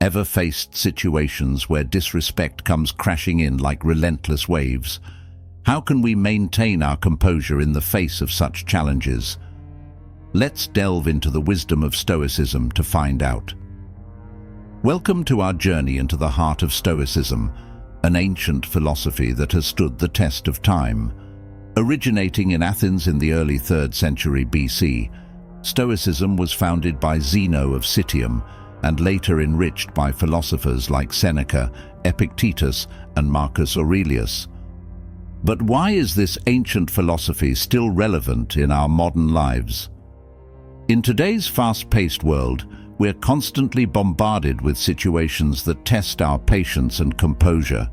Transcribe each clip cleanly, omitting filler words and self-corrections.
Ever faced situations where disrespect comes crashing in like relentless waves? How can we maintain our composure in the face of such challenges? Let's delve into the wisdom of Stoicism to find out. Welcome to our journey into the heart of Stoicism, an ancient philosophy that has stood the test of time. Originating in Athens in the early 3rd century BC, Stoicism was founded by Zeno of Citium and later enriched by philosophers like Seneca, Epictetus, and Marcus Aurelius. But why is this ancient philosophy still relevant in our modern lives? In today's fast-paced world, we're constantly bombarded with situations that test our patience and composure.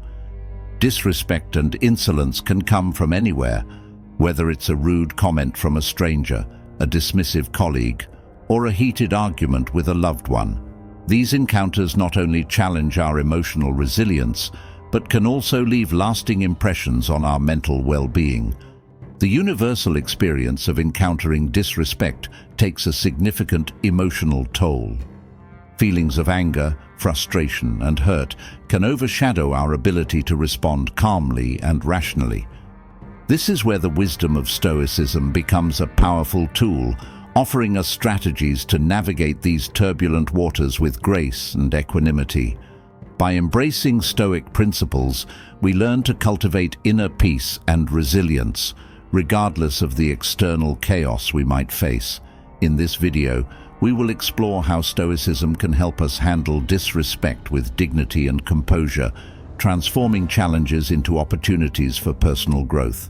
Disrespect and insolence can come from anywhere, whether it's a rude comment from a stranger, a dismissive colleague, or a heated argument with a loved one. These encounters not only challenge our emotional resilience, but can also leave lasting impressions on our mental well-being. The universal experience of encountering disrespect takes a significant emotional toll. Feelings of anger, frustration, and hurt can overshadow our ability to respond calmly and rationally. This is where the wisdom of Stoicism becomes a powerful tool, offering us strategies to navigate these turbulent waters with grace and equanimity. By embracing Stoic principles, we learn to cultivate inner peace and resilience, regardless of the external chaos we might face. In this video, we will explore how Stoicism can help us handle disrespect with dignity and composure, transforming challenges into opportunities for personal growth.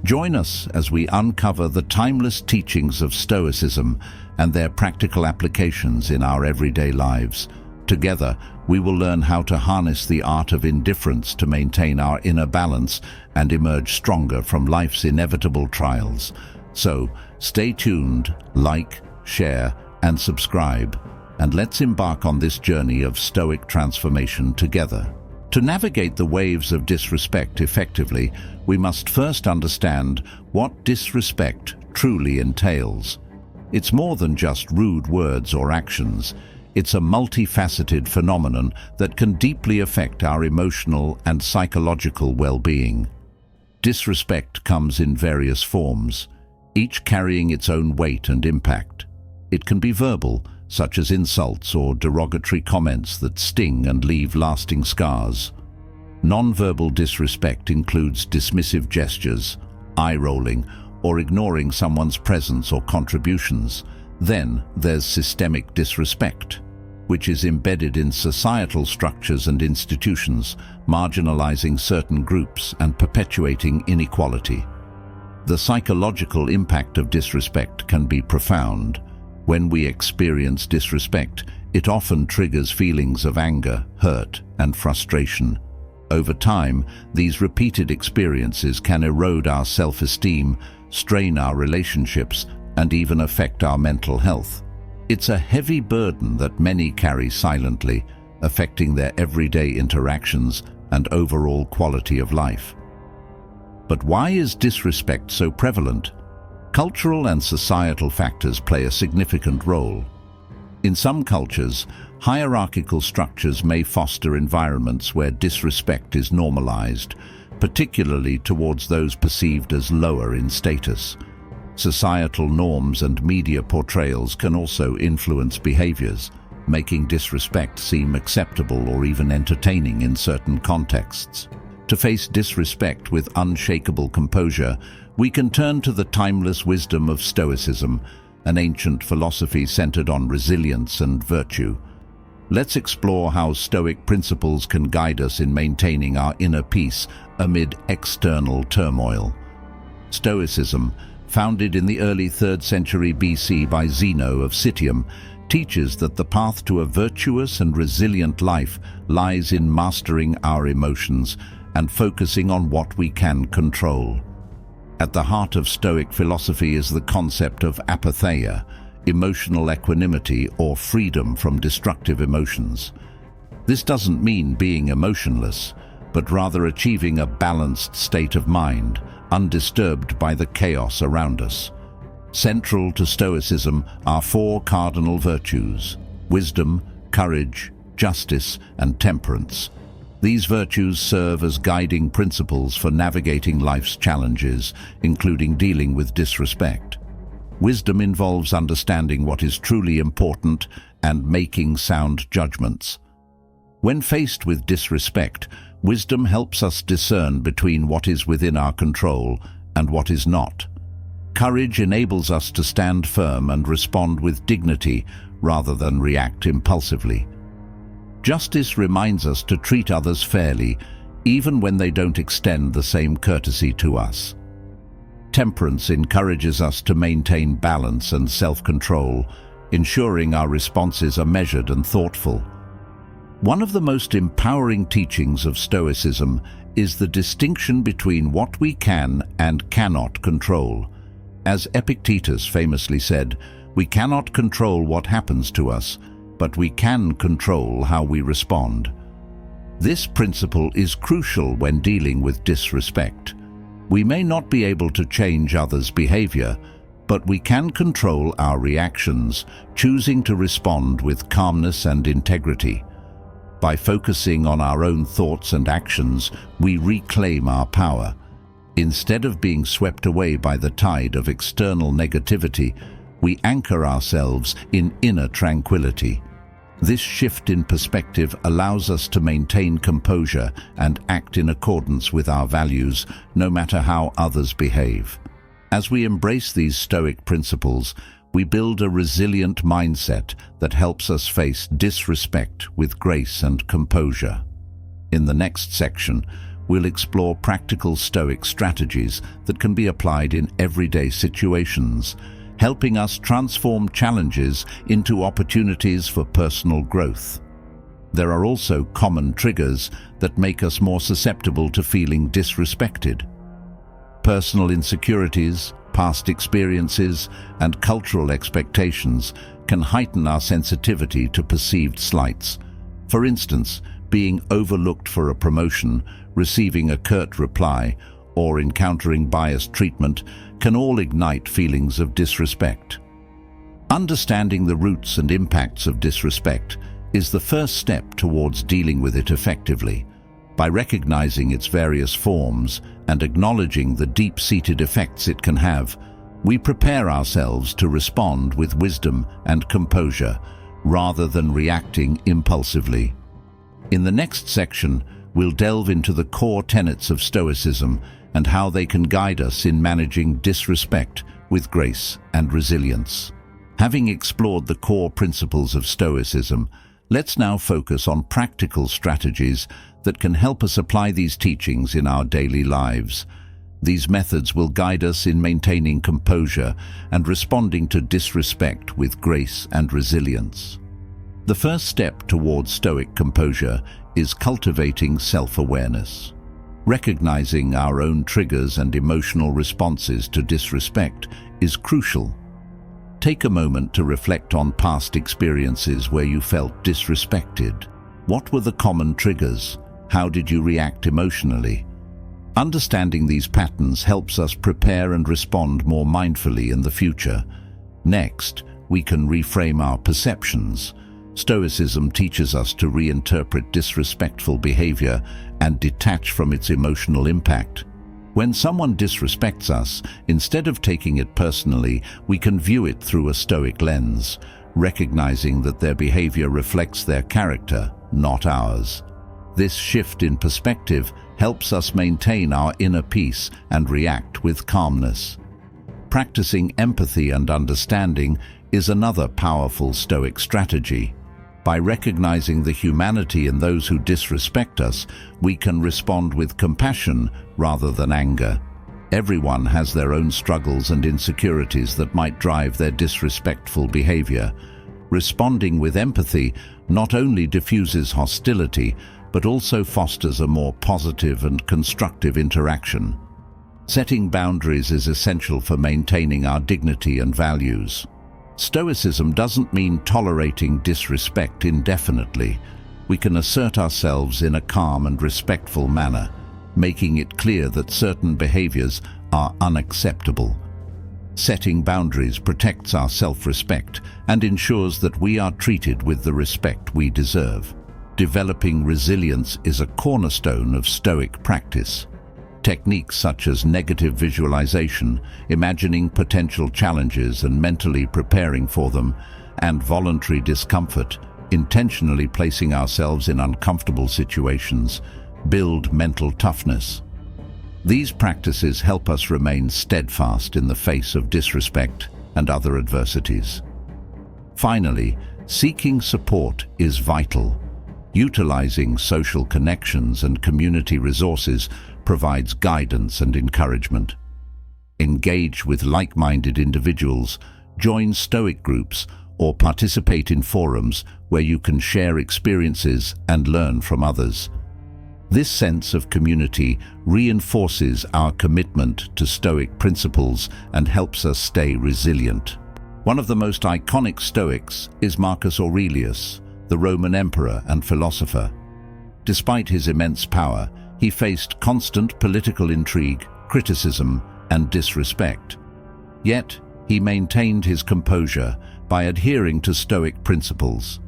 Join us as we uncover the timeless teachings of Stoicism and their practical applications in our everyday lives. Together, we will learn how to harness the art of indifference to maintain our inner balance and emerge stronger from life's inevitable trials. So, stay tuned, like, share, and subscribe, and let's embark on this journey of Stoic transformation together. To navigate the waves of disrespect effectively, we must first understand what disrespect truly entails. It's more than just rude words or actions. It's a multifaceted phenomenon that can deeply affect our emotional and psychological well-being. Disrespect comes in various forms, each carrying its own weight and impact. It can be verbal, such as insults or derogatory comments that sting and leave lasting scars. Non-verbal disrespect includes dismissive gestures, eye-rolling, or ignoring someone's presence or contributions. Then there's systemic disrespect, which is embedded in societal structures and institutions, marginalizing certain groups and perpetuating inequality. The psychological impact of disrespect can be profound. When we experience disrespect, it often triggers feelings of anger, hurt, and frustration. Over time, these repeated experiences can erode our self-esteem, strain our relationships, and even affect our mental health. It's a heavy burden that many carry silently, affecting their everyday interactions and overall quality of life. But why is disrespect so prevalent? Cultural and societal factors play a significant role. In some cultures, hierarchical structures may foster environments where disrespect is normalized, particularly towards those perceived as lower in status. Societal norms and media portrayals can also influence behaviors, making disrespect seem acceptable or even entertaining in certain contexts. To face disrespect with unshakable composure, we can turn to the timeless wisdom of Stoicism, an ancient philosophy centered on resilience and virtue. Let's explore how Stoic principles can guide us in maintaining our inner peace amid external turmoil. Stoicism, founded in the early 3rd century BC by Zeno of Citium, teaches that the path to a virtuous and resilient life lies in mastering our emotions and focusing on what we can control. At the heart of Stoic philosophy is the concept of apatheia, emotional equanimity or freedom from destructive emotions. This doesn't mean being emotionless, but rather achieving a balanced state of mind, undisturbed by the chaos around us. Central to Stoicism are 4 cardinal virtues: wisdom, courage, justice, and temperance. These virtues serve as guiding principles for navigating life's challenges, including dealing with disrespect. Wisdom involves understanding what is truly important and making sound judgments. When faced with disrespect, wisdom helps us discern between what is within our control and what is not. Courage enables us to stand firm and respond with dignity rather than react impulsively. Justice reminds us to treat others fairly, even when they don't extend the same courtesy to us. Temperance encourages us to maintain balance and self-control, ensuring our responses are measured and thoughtful. One of the most empowering teachings of Stoicism is the distinction between what we can and cannot control. As Epictetus famously said, "We cannot control what happens to us, but we can control how we respond." This principle is crucial when dealing with disrespect. We may not be able to change others' behavior, but we can control our reactions, choosing to respond with calmness and integrity. By focusing on our own thoughts and actions, we reclaim our power. Instead of being swept away by the tide of external negativity, we anchor ourselves in inner tranquility. This shift in perspective allows us to maintain composure and act in accordance with our values, no matter how others behave. As we embrace these Stoic principles, we build a resilient mindset that helps us face disrespect with grace and composure. In the next section, we'll explore practical Stoic strategies that can be applied in everyday situations, helping us transform challenges into opportunities for personal growth. There are also common triggers that make us more susceptible to feeling disrespected. Personal insecurities, past experiences, and cultural expectations can heighten our sensitivity to perceived slights. For instance, being overlooked for a promotion, receiving a curt reply, or encountering biased treatment can all ignite feelings of disrespect. Understanding the roots and impacts of disrespect is the first step towards dealing with it effectively. By recognizing its various forms and acknowledging the deep-seated effects it can have, we prepare ourselves to respond with wisdom and composure, rather than reacting impulsively. In the next section, we'll delve into the core tenets of Stoicism and how they can guide us in managing disrespect with grace and resilience. Having explored the core principles of Stoicism, let's now focus on practical strategies that can help us apply these teachings in our daily lives. These methods will guide us in maintaining composure and responding to disrespect with grace and resilience. The first step towards Stoic composure is cultivating self-awareness. Recognizing our own triggers and emotional responses to disrespect is crucial. Take a moment to reflect on past experiences where you felt disrespected. What were the common triggers? How did you react emotionally? Understanding these patterns helps us prepare and respond more mindfully in the future. Next, we can reframe our perceptions. Stoicism teaches us to reinterpret disrespectful behavior and detach from its emotional impact. When someone disrespects us, instead of taking it personally, we can view it through a Stoic lens, recognizing that their behavior reflects their character, not ours. This shift in perspective helps us maintain our inner peace and react with calmness. Practicing empathy and understanding is another powerful Stoic strategy. By recognizing the humanity in those who disrespect us, we can respond with compassion rather than anger. Everyone has their own struggles and insecurities that might drive their disrespectful behavior. Responding with empathy not only diffuses hostility, but also fosters a more positive and constructive interaction. Setting boundaries is essential for maintaining our dignity and values. Stoicism doesn't mean tolerating disrespect indefinitely. We can assert ourselves in a calm and respectful manner, making it clear that certain behaviors are unacceptable. Setting boundaries protects our self-respect and ensures that we are treated with the respect we deserve. Developing resilience is a cornerstone of Stoic practice. Techniques such as negative visualization, imagining potential challenges and mentally preparing for them, and voluntary discomfort, intentionally placing ourselves in uncomfortable situations, build mental toughness. These practices help us remain steadfast in the face of disrespect and other adversities. Finally, seeking support is vital. Utilizing social connections and community resources provides guidance and encouragement. Engage with like-minded individuals, join Stoic groups, or participate in forums where you can share experiences and learn from others. This sense of community reinforces our commitment to Stoic principles and helps us stay resilient. One of the most iconic Stoics is Marcus Aurelius, the Roman emperor and philosopher. Despite his immense power, he faced constant political intrigue, criticism, and disrespect. Yet, he maintained his composure by adhering to Stoic principles.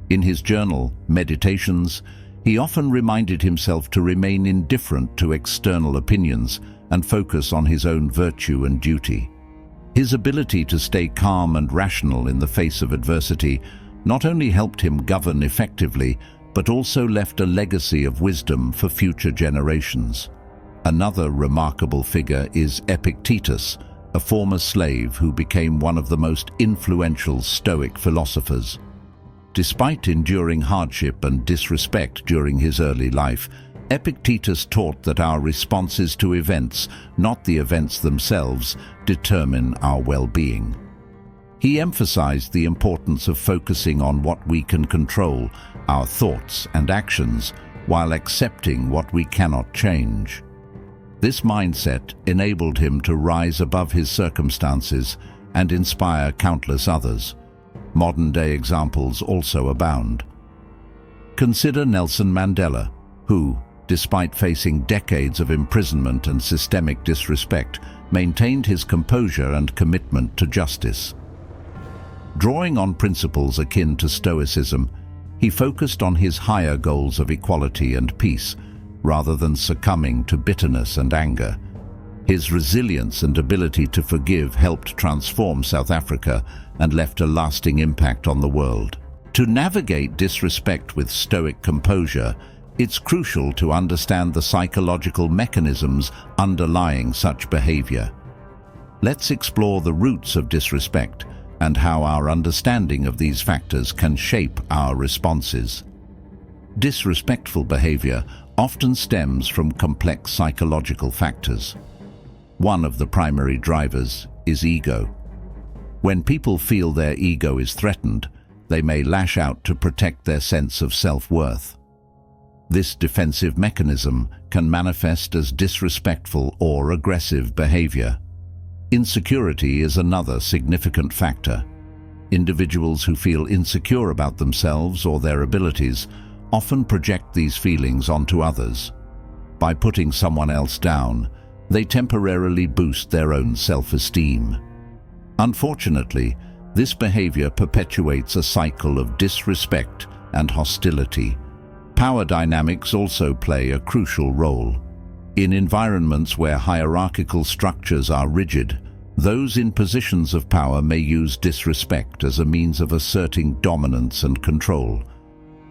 In his journal, Meditations, he often reminded himself to remain indifferent to external opinions and focus on his own virtue and duty. His ability to stay calm and rational in the face of adversity not only helped him govern effectively, but also left a legacy of wisdom for future generations. Another remarkable figure is Epictetus, a former slave who became one of the most influential Stoic philosophers. Despite enduring hardship and disrespect during his early life, Epictetus taught that our responses to events, not the events themselves, determine our well-being. He emphasized the importance of focusing on what we can control, our thoughts and actions, while accepting what we cannot change. This mindset enabled him to rise above his circumstances and inspire countless others. Modern-day examples also abound. Consider Nelson Mandela, who, despite facing decades of imprisonment and systemic disrespect, maintained his composure and commitment to justice. Drawing on principles akin to Stoicism, he focused on his higher goals of equality and peace, rather than succumbing to bitterness and anger. His resilience and ability to forgive helped transform South Africa and left a lasting impact on the world. To navigate disrespect with Stoic composure, it's crucial to understand the psychological mechanisms underlying such behavior. Let's explore the roots of disrespect and how our understanding of these factors can shape our responses. Disrespectful behavior often stems from complex psychological factors. One of the primary drivers is ego. When people feel their ego is threatened, they may lash out to protect their sense of self-worth. This defensive mechanism can manifest as disrespectful or aggressive behavior. Insecurity is another significant factor. Individuals who feel insecure about themselves or their abilities often project these feelings onto others. By putting someone else down, they temporarily boost their own self-esteem. Unfortunately, this behavior perpetuates a cycle of disrespect and hostility. Power dynamics also play a crucial role. In environments where hierarchical structures are rigid, those in positions of power may use disrespect as a means of asserting dominance and control.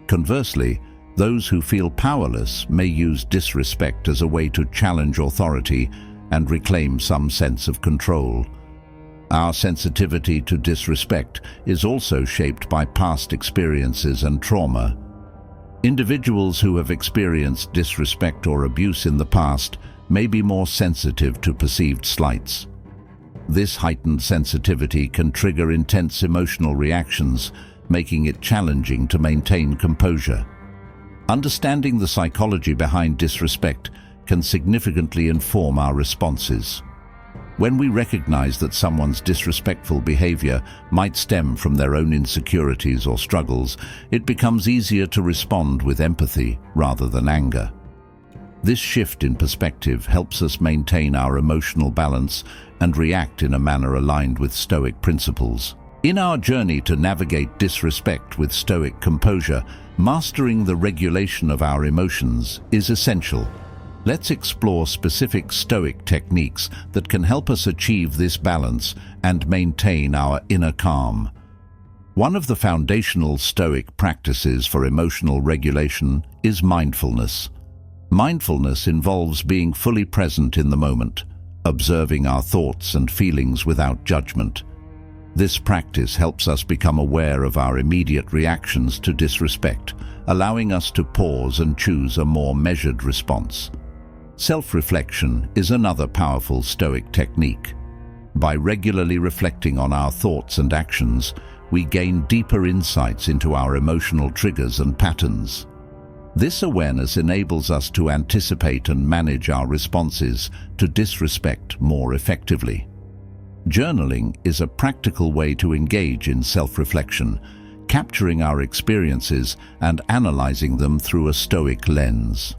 Conversely, those who feel powerless may use disrespect as a way to challenge authority and reclaim some sense of control. Our sensitivity to disrespect is also shaped by past experiences and trauma. Individuals who have experienced disrespect or abuse in the past may be more sensitive to perceived slights. This heightened sensitivity can trigger intense emotional reactions, making it challenging to maintain composure. Understanding the psychology behind disrespect can significantly inform our responses. When we recognize that someone's disrespectful behavior might stem from their own insecurities or struggles, it becomes easier to respond with empathy rather than anger. This shift in perspective helps us maintain our emotional balance and react in a manner aligned with Stoic principles. In our journey to navigate disrespect with Stoic composure, mastering the regulation of our emotions is essential. Let's explore specific Stoic techniques that can help us achieve this balance and maintain our inner calm. One of the foundational Stoic practices for emotional regulation is mindfulness. Mindfulness involves being fully present in the moment, observing our thoughts and feelings without judgment. This practice helps us become aware of our immediate reactions to disrespect, allowing us to pause and choose a more measured response. Self-reflection is another powerful Stoic technique. By regularly reflecting on our thoughts and actions, we gain deeper insights into our emotional triggers and patterns. This awareness enables us to anticipate and manage our responses to disrespect more effectively. Journaling is a practical way to engage in self-reflection, capturing our experiences and analyzing them through a Stoic lens.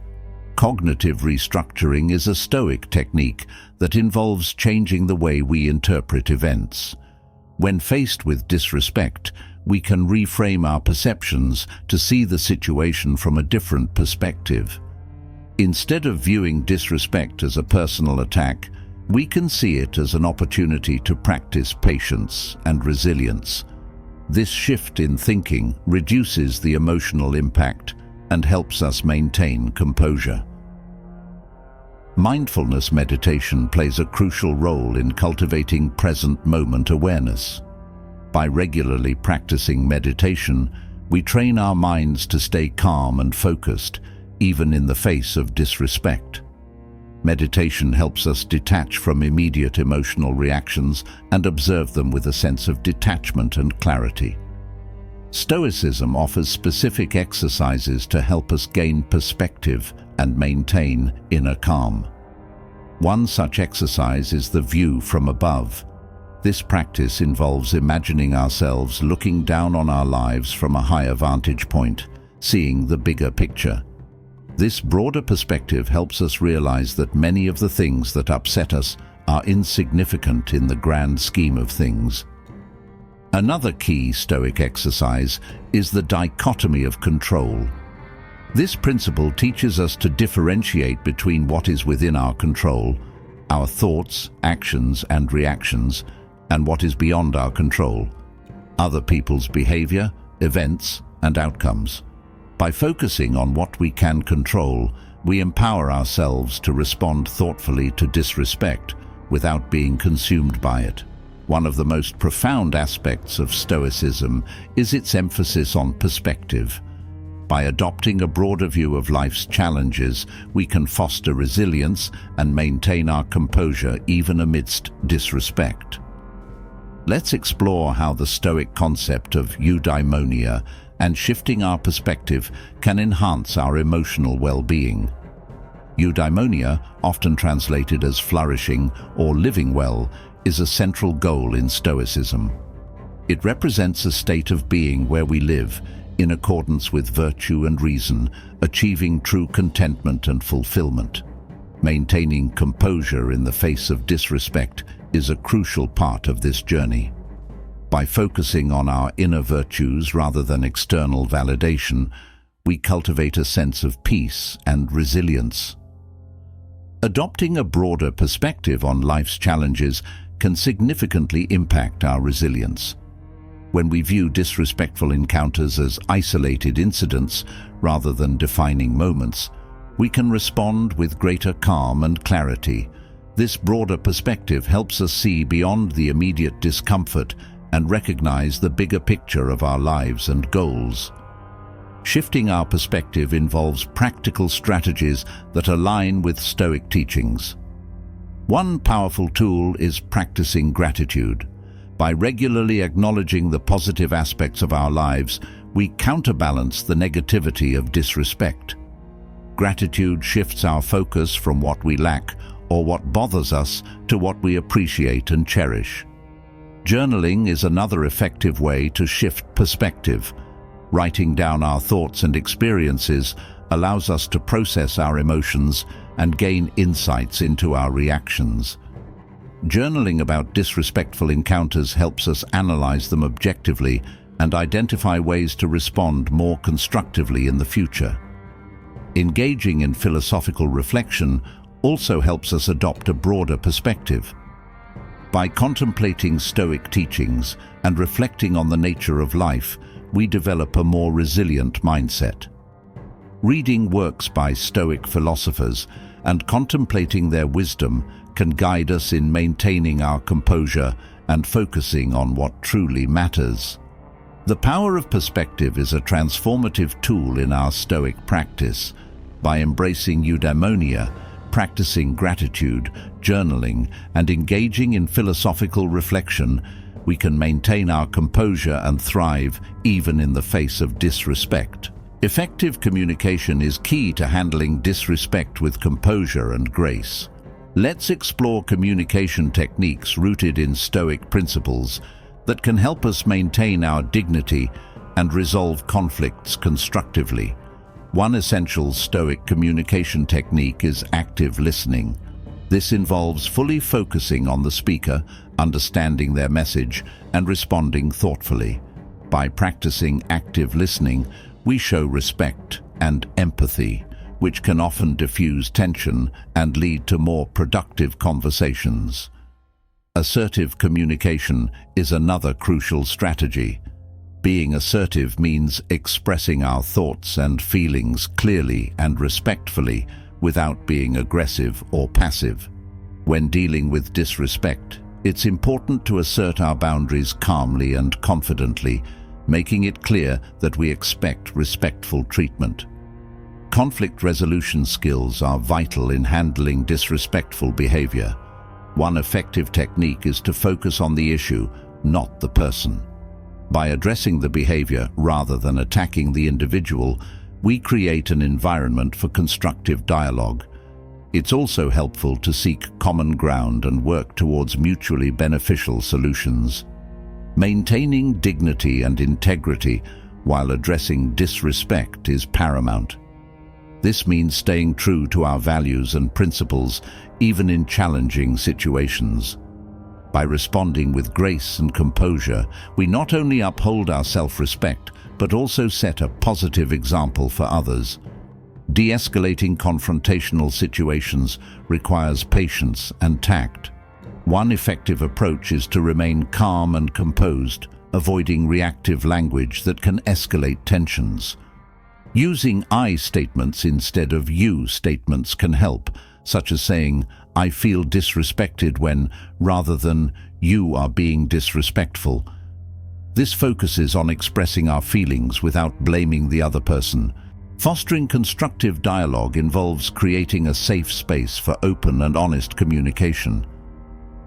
Cognitive restructuring is a Stoic technique that involves changing the way we interpret events. When faced with disrespect, we can reframe our perceptions to see the situation from a different perspective. Instead of viewing disrespect as a personal attack, we can see it as an opportunity to practice patience and resilience. This shift in thinking reduces the emotional impact and helps us maintain composure. Mindfulness meditation plays a crucial role in cultivating present moment awareness. By regularly practicing meditation, we train our minds to stay calm and focused, even in the face of disrespect. Meditation helps us detach from immediate emotional reactions and observe them with a sense of detachment and clarity. Stoicism offers specific exercises to help us gain perspective and maintain inner calm. One such exercise is the view from above. This practice involves imagining ourselves looking down on our lives from a higher vantage point, seeing the bigger picture. This broader perspective helps us realize that many of the things that upset us are insignificant in the grand scheme of things. Another key Stoic exercise is the dichotomy of control. This principle teaches us to differentiate between what is within our control, our thoughts, actions, and reactions, and what is beyond our control, other people's behavior, events, and outcomes. By focusing on what we can control, we empower ourselves to respond thoughtfully to disrespect without being consumed by it. One of the most profound aspects of Stoicism is its emphasis on perspective. By adopting a broader view of life's challenges, we can foster resilience and maintain our composure even amidst disrespect. Let's explore how the Stoic concept of eudaimonia and shifting our perspective can enhance our emotional well-being. Eudaimonia, often translated as flourishing or living well, is a central goal in Stoicism. It represents a state of being where we live in accordance with virtue and reason, achieving true contentment and fulfillment. Maintaining composure in the face of disrespect is a crucial part of this journey. By focusing on our inner virtues rather than external validation, we cultivate a sense of peace and resilience. Adopting a broader perspective on life's challenges can significantly impact our resilience. When we view disrespectful encounters as isolated incidents rather than defining moments, we can respond with greater calm and clarity. This broader perspective helps us see beyond the immediate discomfort and recognize the bigger picture of our lives and goals. Shifting our perspective involves practical strategies that align with Stoic teachings. One powerful tool is practicing gratitude. By regularly acknowledging the positive aspects of our lives, we counterbalance the negativity of disrespect. Gratitude shifts our focus from what we lack or what bothers us to what we appreciate and cherish. Journaling is another effective way to shift perspective. Writing down our thoughts and experiences allows us to process our emotions and gain insights into our reactions. Journaling about disrespectful encounters helps us analyze them objectively and identify ways to respond more constructively in the future. Engaging in philosophical reflection also helps us adopt a broader perspective. By contemplating Stoic teachings and reflecting on the nature of life, we develop a more resilient mindset. Reading works by Stoic philosophers and contemplating their wisdom can guide us in maintaining our composure and focusing on what truly matters. The power of perspective is a transformative tool in our Stoic practice. By embracing eudaimonia, practicing gratitude, journaling, and engaging in philosophical reflection, we can maintain our composure and thrive even in the face of disrespect. Effective communication is key to handling disrespect with composure and grace. Let's explore communication techniques rooted in Stoic principles that can help us maintain our dignity and resolve conflicts constructively. One essential Stoic communication technique is active listening. This involves fully focusing on the speaker, understanding their message, and responding thoughtfully. By practicing active listening, we show respect and empathy, which can often diffuse tension and lead to more productive conversations. Assertive communication is another crucial strategy. Being assertive means expressing our thoughts and feelings clearly and respectfully without being aggressive or passive. When dealing with disrespect, it's important to assert our boundaries calmly and confidently, making it clear that we expect respectful treatment. Conflict resolution skills are vital in handling disrespectful behavior. One effective technique is to focus on the issue, not the person. By addressing the behavior rather than attacking the individual, we create an environment for constructive dialogue. It's also helpful to seek common ground and work towards mutually beneficial solutions. Maintaining dignity and integrity while addressing disrespect is paramount. This means staying true to our values and principles, even in challenging situations. By responding with grace and composure, we not only uphold our self-respect, but also set a positive example for others. De-escalating confrontational situations requires patience and tact. One effective approach is to remain calm and composed, avoiding reactive language that can escalate tensions. Using I statements instead of you statements can help, such as saying, "I feel disrespected when," rather than "you are being disrespectful." This focuses on expressing our feelings without blaming the other person. Fostering constructive dialogue involves creating a safe space for open and honest communication.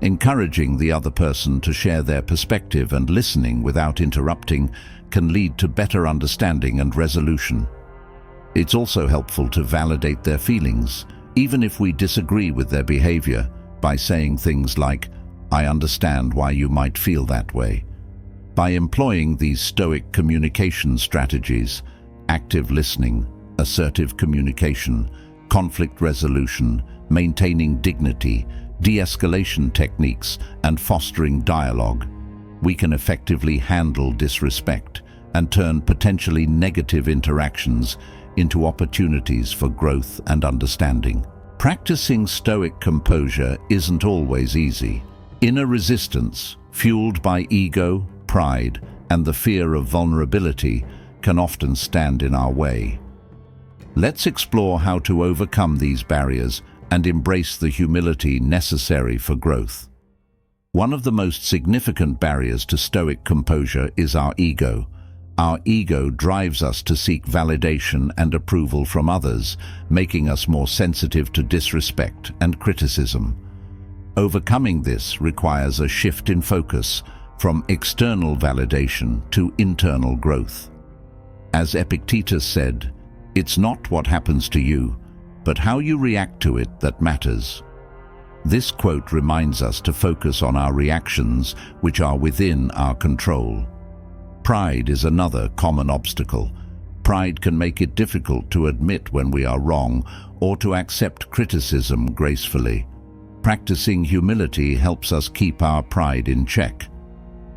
Encouraging the other person to share their perspective and listening without interrupting can lead to better understanding and resolution. It's also helpful to validate their feelings, even if we disagree with their behavior, by saying things like, "I understand why you might feel that way." By employing these Stoic communication strategies, active listening, assertive communication, conflict resolution, maintaining dignity, de-escalation techniques, and fostering dialogue, we can effectively handle disrespect and turn potentially negative interactions into opportunities for growth and understanding. Practicing Stoic composure isn't always easy. Inner resistance, fueled by ego, pride, and the fear of vulnerability, can often stand in our way. Let's explore how to overcome these barriers and embrace the humility necessary for growth. One of the most significant barriers to Stoic composure is our ego. Our ego drives us to seek validation and approval from others, making us more sensitive to disrespect and criticism. Overcoming this requires a shift in focus from external validation to internal growth. As Epictetus said, "It's not what happens to you, but how you react to it that matters." This quote reminds us to focus on our reactions, which are within our control. Pride is another common obstacle. Pride can make it difficult to admit when we are wrong or to accept criticism gracefully. Practicing humility helps us keep our pride in check.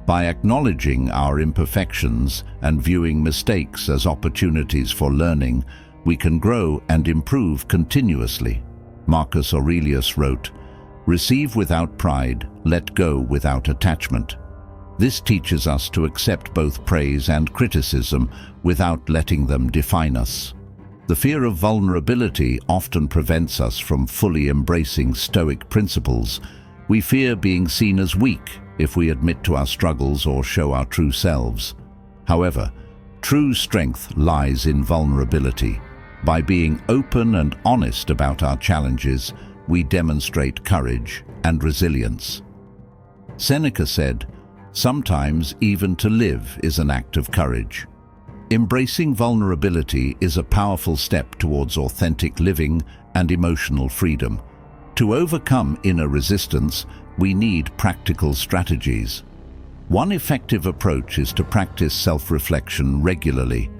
By acknowledging our imperfections and viewing mistakes as opportunities for learning, we can grow and improve continuously. Marcus Aurelius wrote, "Receive without pride, let go without attachment." This teaches us to accept both praise and criticism without letting them define us. The fear of vulnerability often prevents us from fully embracing Stoic principles. We fear being seen as weak if we admit to our struggles or show our true selves. However, true strength lies in vulnerability. By being open and honest about our challenges, we demonstrate courage and resilience. Seneca said, "Sometimes even to live is an act of courage." Embracing vulnerability is a powerful step towards authentic living and emotional freedom. To overcome inner resistance, we need practical strategies. One effective approach is to practice self-reflection regularly.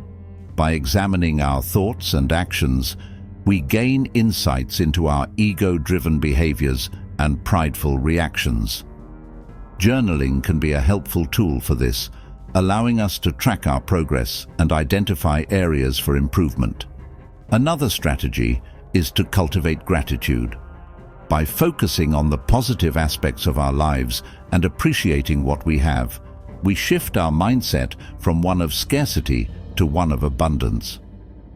By examining our thoughts and actions, we gain insights into our ego-driven behaviors and prideful reactions. Journaling can be a helpful tool for this, allowing us to track our progress and identify areas for improvement. Another strategy is to cultivate gratitude. By focusing on the positive aspects of our lives and appreciating what we have, we shift our mindset from one of scarcity to one of abundance.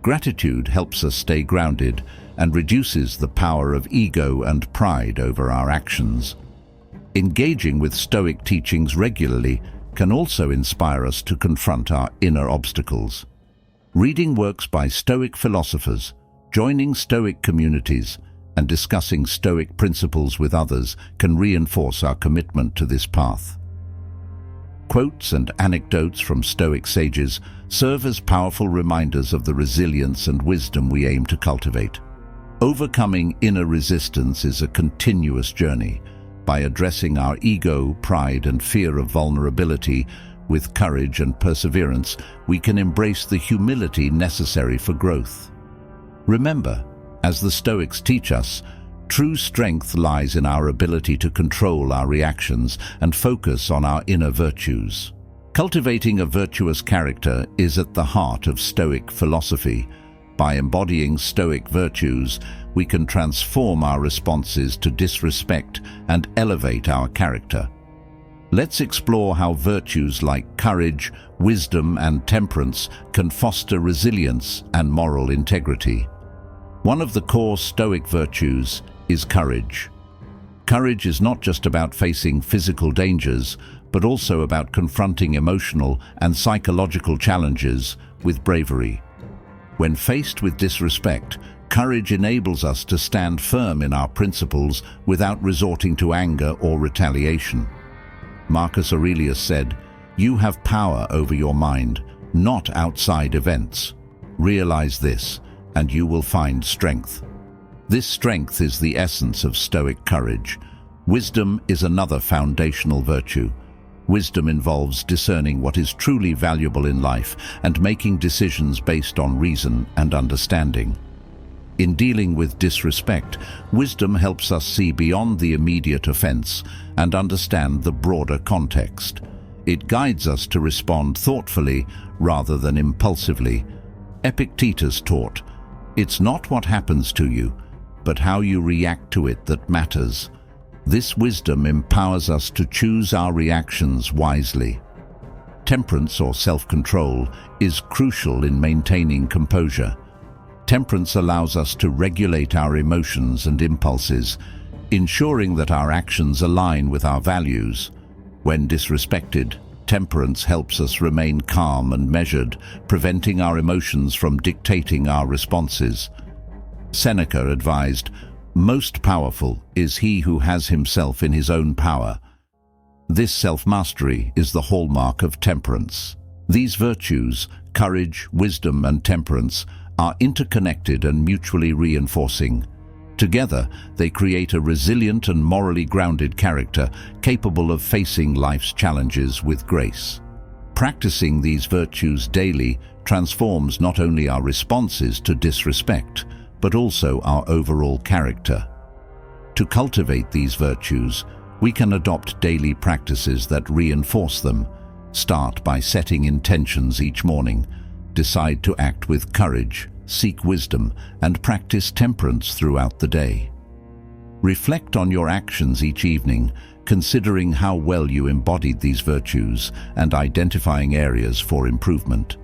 Gratitude helps us stay grounded and reduces the power of ego and pride over our actions. Engaging with Stoic teachings regularly can also inspire us to confront our inner obstacles. Reading works by Stoic philosophers, joining Stoic communities, and discussing Stoic principles with others can reinforce our commitment to this path. Quotes and anecdotes from Stoic sages serve as powerful reminders of the resilience and wisdom we aim to cultivate. Overcoming inner resistance is a continuous journey. By addressing our ego, pride, and fear of vulnerability with courage and perseverance, we can embrace the humility necessary for growth. Remember, as the Stoics teach us, true strength lies in our ability to control our reactions and focus on our inner virtues. Cultivating a virtuous character is at the heart of Stoic philosophy. By embodying Stoic virtues, we can transform our responses to disrespect and elevate our character. Let's explore how virtues like courage, wisdom, and temperance can foster resilience and moral integrity. One of the core Stoic virtues is courage. Courage is not just about facing physical dangers, but also about confronting emotional and psychological challenges with bravery. When faced with disrespect, courage enables us to stand firm in our principles without resorting to anger or retaliation. Marcus Aurelius said, "You have power over your mind, not outside events. Realize this, and you will find strength." This strength is the essence of Stoic courage. Wisdom is another foundational virtue. Wisdom involves discerning what is truly valuable in life and making decisions based on reason and understanding. In dealing with disrespect, wisdom helps us see beyond the immediate offense and understand the broader context. It guides us to respond thoughtfully rather than impulsively. Epictetus taught, "It's not what happens to you, but how you react to it that matters." This wisdom empowers us to choose our reactions wisely. Temperance or self-control is crucial in maintaining composure. Temperance allows us to regulate our emotions and impulses, ensuring that our actions align with our values. When disrespected, temperance helps us remain calm and measured, preventing our emotions from dictating our responses. Seneca advised, "Most powerful is he who has himself in his own power." This self-mastery is the hallmark of temperance. These virtues, courage, wisdom, and temperance, are interconnected and mutually reinforcing. Together, they create a resilient and morally grounded character capable of facing life's challenges with grace. Practicing these virtues daily transforms not only our responses to disrespect, but also our overall character. To cultivate these virtues, we can adopt daily practices that reinforce them. Start by setting intentions each morning. Decide to act with courage, seek wisdom, and practice temperance throughout the day. Reflect on your actions each evening, considering how well you embodied these virtues and identifying areas for improvement.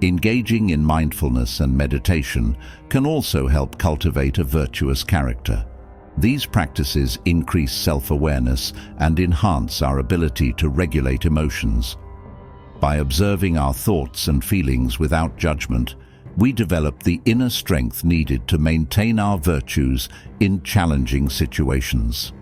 Engaging in mindfulness and meditation can also help cultivate a virtuous character. These practices increase self-awareness and enhance our ability to regulate emotions. By observing our thoughts and feelings without judgment, we develop the inner strength needed to maintain our virtues in challenging situations.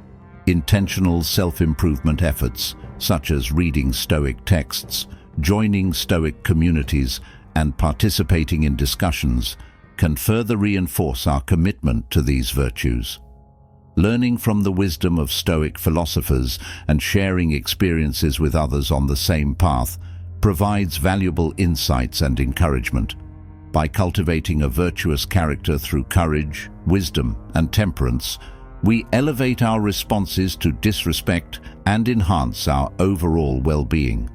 Intentional self-improvement efforts, such as reading Stoic texts, joining Stoic communities, and participating in discussions, can further reinforce our commitment to these virtues. Learning from the wisdom of Stoic philosophers and sharing experiences with others on the same path provides valuable insights and encouragement. By cultivating a virtuous character through courage, wisdom, and temperance, we elevate our responses to disrespect and enhance our overall well-being.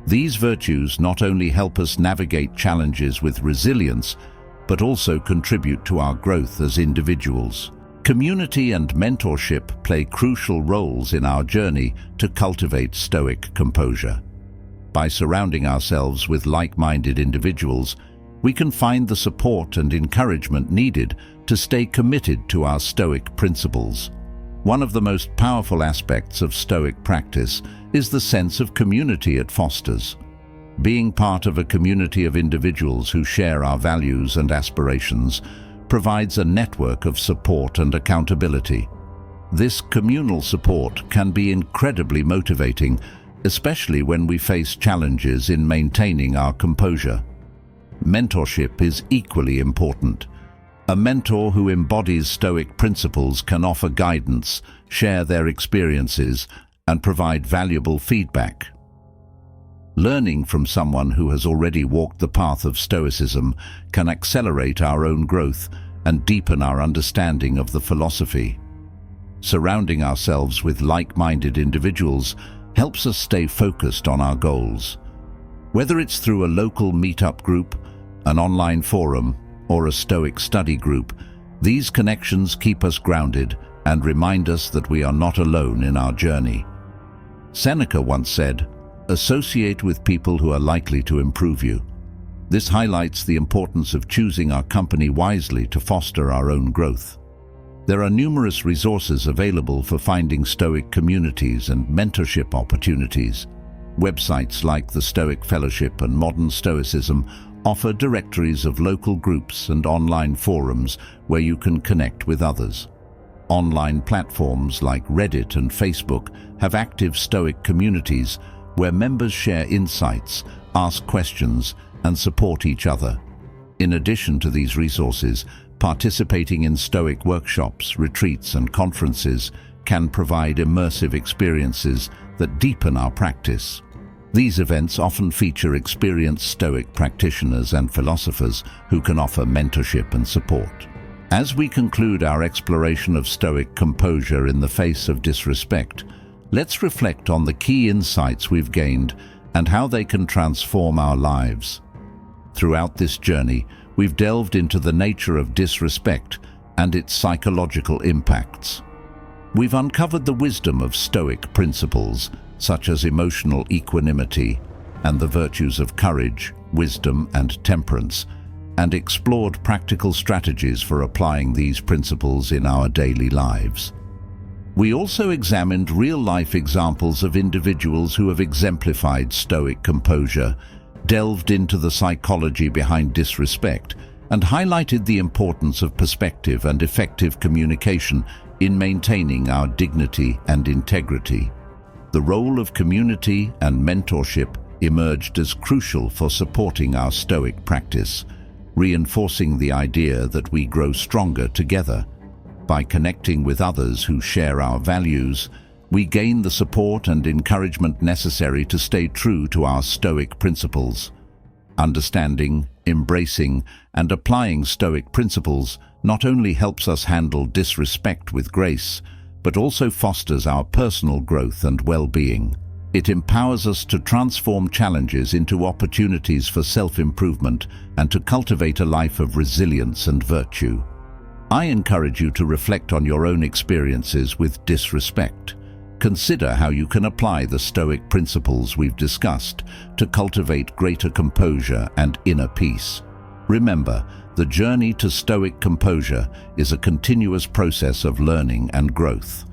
These virtues not only help us navigate challenges with resilience, but also contribute to our growth as individuals. Community and mentorship play crucial roles in our journey to cultivate Stoic composure. By surrounding ourselves with like-minded individuals, we can find the support and encouragement needed to stay committed to our Stoic principles. One of the most powerful aspects of Stoic practice is the sense of community it fosters. Being part of a community of individuals who share our values and aspirations provides a network of support and accountability. This communal support can be incredibly motivating, especially when we face challenges in maintaining our composure. Mentorship is equally important. A mentor who embodies Stoic principles can offer guidance, share their experiences, and provide valuable feedback. Learning from someone who has already walked the path of Stoicism can accelerate our own growth and deepen our understanding of the philosophy. Surrounding ourselves with like-minded individuals helps us stay focused on our goals. Whether it's through a local meetup group, an online forum, or a Stoic study group, these connections keep us grounded and remind us that we are not alone in our journey. Seneca once said, "Associate with people who are likely to improve you." This highlights the importance of choosing our company wisely to foster our own growth. There are numerous resources available for finding Stoic communities and mentorship opportunities. Websites like the Stoic Fellowship and Modern Stoicism offer directories of local groups and online forums where you can connect with others. Online platforms like Reddit and Facebook have active Stoic communities where members share insights, ask questions, and support each other. In addition to these resources, participating in Stoic workshops, retreats, and conferences can provide immersive experiences that deepen our practice. These events often feature experienced Stoic practitioners and philosophers who can offer mentorship and support. As we conclude our exploration of Stoic composure in the face of disrespect, let's reflect on the key insights we've gained and how they can transform our lives. Throughout this journey, we've delved into the nature of disrespect and its psychological impacts. We've uncovered the wisdom of Stoic principles, such as emotional equanimity and the virtues of courage, wisdom, and temperance, and explored practical strategies for applying these principles in our daily lives. We also examined real-life examples of individuals who have exemplified Stoic composure, delved into the psychology behind disrespect, and highlighted the importance of perspective and effective communication in maintaining our dignity and integrity. The role of community and mentorship emerged as crucial for supporting our Stoic practice, reinforcing the idea that we grow stronger together. By connecting with others who share our values, we gain the support and encouragement necessary to stay true to our Stoic principles. Understanding, Embracing and applying Stoic principles not only helps us handle disrespect with grace, but also fosters our personal growth and well-being. It empowers us to transform challenges into opportunities for self-improvement and to cultivate a life of resilience and virtue. I encourage you to reflect on your own experiences with disrespect. Consider how you can apply the Stoic principles we've discussed to cultivate greater composure and inner peace. Remember, the journey to Stoic composure is a continuous process of learning and growth.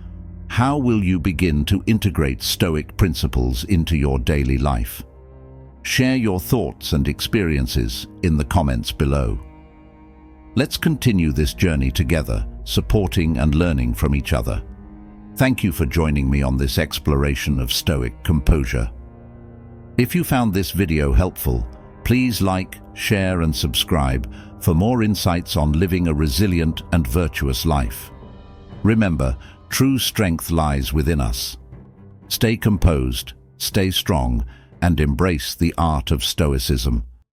How will you begin to integrate Stoic principles into your daily life? Share your thoughts and experiences in the comments below. Let's continue this journey together, supporting and learning from each other. Thank you for joining me on this exploration of Stoic composure. If you found this video helpful, please like, share and subscribe for more insights on living a resilient and virtuous life. Remember, true strength lies within us. Stay composed, stay strong, and embrace the art of Stoicism.